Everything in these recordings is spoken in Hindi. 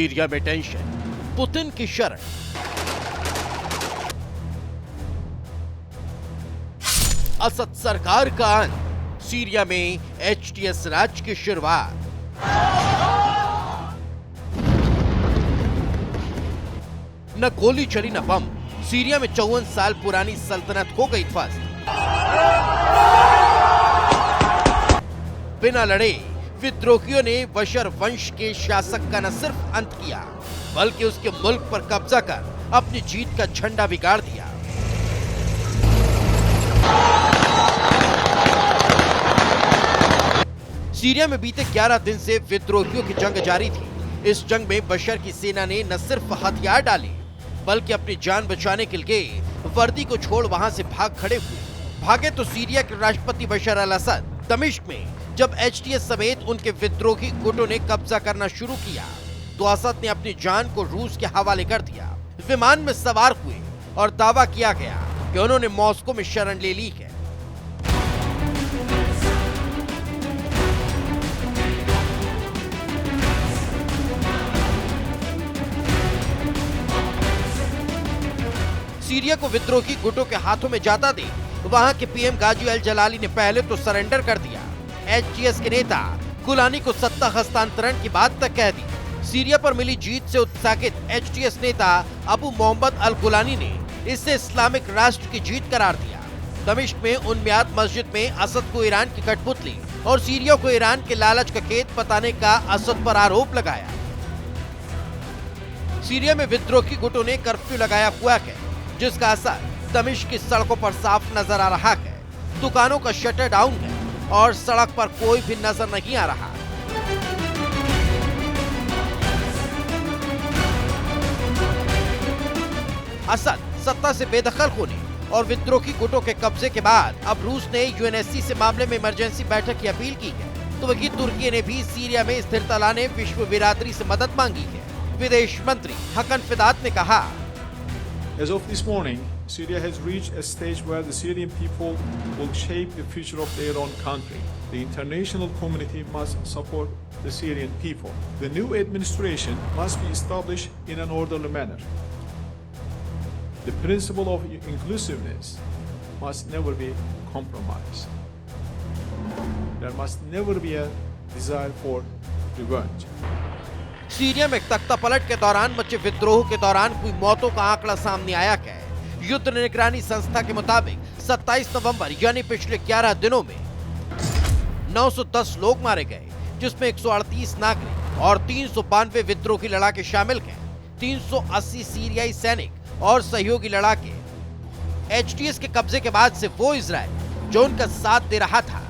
सीरिया में टेंशन, पुतिन की शरण। असद सरकार का अंत, सीरिया में एचटीएस राज की शुरुआत। न गोली चली न बम, सीरिया में 54 साल पुरानी सल्तनत हो गई ध्वस्त। बिना लड़े विद्रोहियों ने बशर वंश के शासक का न सिर्फ अंत किया, बल्कि उसके मुल्क पर कब्जा कर अपनी जीत का झंडा भी गाड़ दिया। सीरिया में बीते 11 दिन से विद्रोहियों की जंग जारी थी। इस जंग में बशर की सेना ने न सिर्फ हथियार डाले, बल्कि अपनी जान बचाने के लिए वर्दी को छोड़ वहां से भाग खड़े हुए। भागे तो सीरिया के राष्ट्रपति बशर अल असद। दमिश्क में जब एचटीएस समेत उनके विद्रोही गुटों ने कब्जा करना शुरू किया, तो असद ने अपनी जान को रूस के हवाले कर दिया। विमान में सवार हुए और दावा किया गया कि उन्होंने मॉस्को में शरण ले ली है। सीरिया को विद्रोही गुटों के हाथों में जाता दे वहां के पीएम गाजी अल जलाली ने पहले तो सरेंडर कर दिया। एचटीएस के नेता गुलानी को सत्ता हस्तांतरण की बात तक कह दी। सीरिया पर मिली जीत से उत्साहित एचटीएस नेता अबू मोहम्मद अल गुलानी ने इसे इस्लामिक राष्ट्र की जीत करार दिया। दमिश्क में उन्मियाद मस्जिद में असद को ईरान की कठपुतली और सीरिया को ईरान के लालच का खेत बताने का असद पर आरोप लगाया। सीरिया में विद्रोही गुटों ने कर्फ्यू लगाया हुआ है, जिसका असर दमिश्क की सड़कों पर साफ नजर आ रहा है। दुकानों का शटर डाउन है और सड़क पर कोई भी नजर नहीं आ रहा। असद सत्ता से बेदखल होने और विद्रोही गुटों के कब्जे के बाद अब रूस ने यूएनएससी से मामले में इमरजेंसी बैठक की अपील की है। तो वही तुर्की ने भी सीरिया में स्थिरता लाने विश्व बिरादरी से मदद मांगी है। विदेश मंत्री हकन फिदात ने कहा, As of this morning, Syria has reached a stage where the Syrian people will shape the future of their own country. The international community must support the Syrian people. The new administration must be established in an orderly manner. The principle of inclusiveness must never be compromised. There must never be a desire for revenge. Syria में तख्तापलट के दौरान मचे विद्रोह के दौरान हुई मौतों का आंकड़ा सामने आया है। युद्ध निगरानी संस्था के मुताबिक 27 नवंबर यानी पिछले 11 दिनों में 910 लोग मारे गए, जिसमें 138 नागरिक और 392 विद्रोही लड़ाके शामिल हैं। 380 सीरियाई सैनिक और सहयोगी लड़ाके। एचटीएस के कब्जे के बाद से वो इजराइल जो उनका साथ दे रहा था,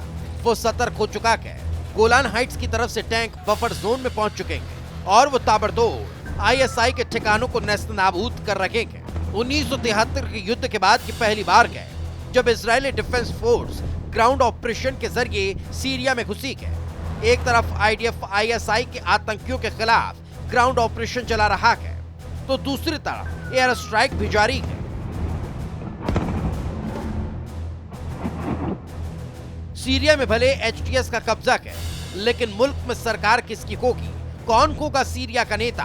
वो सतर्क हो चुका है। गोलान हाइट्स की तरफ से टैंक बफर जोन में पहुंच चुके हैं और वो ताबड़तोड़ आईएसआई के ठिकानों को नेस्तनाबूद कर रखे हैं। 1973 के युद्ध के बाद की पहली बार है जब Israeli defence force ground operation के जरिए सीरिया में घुसी है। एक तरफ आईडीएफ आईएसआई के आतंकियों के खिलाफ ग्राउंड ऑपरेशन चला रहा है, तो दूसरी तरफ एयर स्ट्राइक भी जारी है। सीरिया में भले एचटीएस का कब्जा है, लेकिन मुल्क में सरकार किसकी होगी? कौन होगा सीरिया का नेता?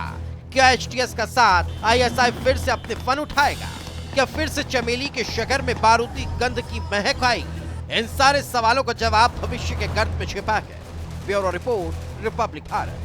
क्या एचटीएस का साथ आईएसआई फिर से अपने फन उठाएगा? क्या फिर से चमेली के शगर में बारूदी गंध की महक आएगी? इन सारे सवालों का जवाब भविष्य के गर्त में छिपा है। Bureau report, Republic Bharat.